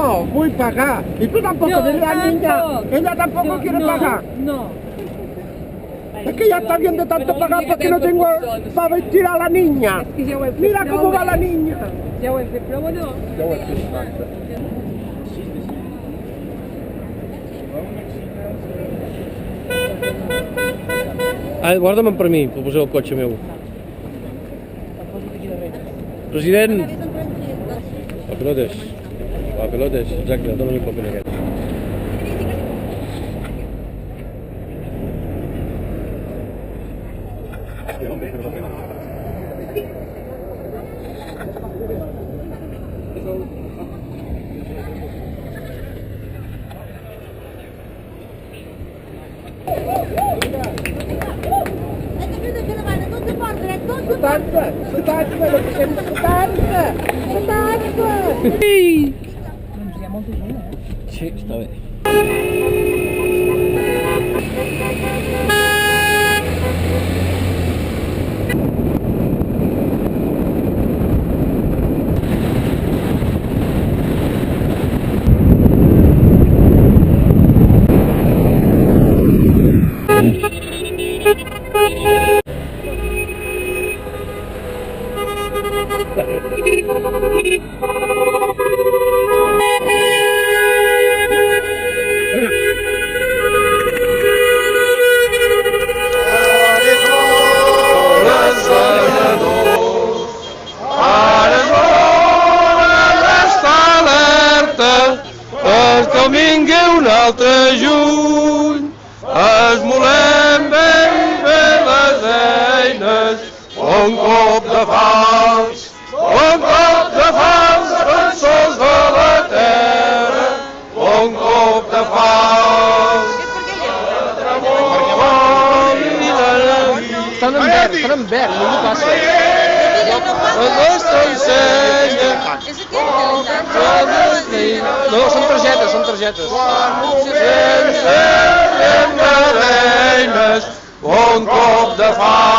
no, voy a pagar. Y tú tampoco, Yo dile a la niña. tampoco. Ella tampoco quiere pagar. No. Es que ya está bien de tanto Pero pagar mira porque que no tengo profesor. para vestir a la niña. És que ja ho hem fet Mira prou, cómo va la niña. Ja ho hem fet prou o no? Ja ho he fet, basta. Guarda-me'n per mi, per posar el cotxe meu. President! Papelotes. Papelotes, exacte, dóna-li el paper aquest. Setanta, Doncs hi ha molta gent, eh? Sí, està bé. Que vingui un altre juny, esmolem ben bé les eines, un cop de fals, defensors de la terra, un cop de fals. Estan en verd, ningú passa. La nostra ensenya, No, són targetes. sense eines, un cop de fals.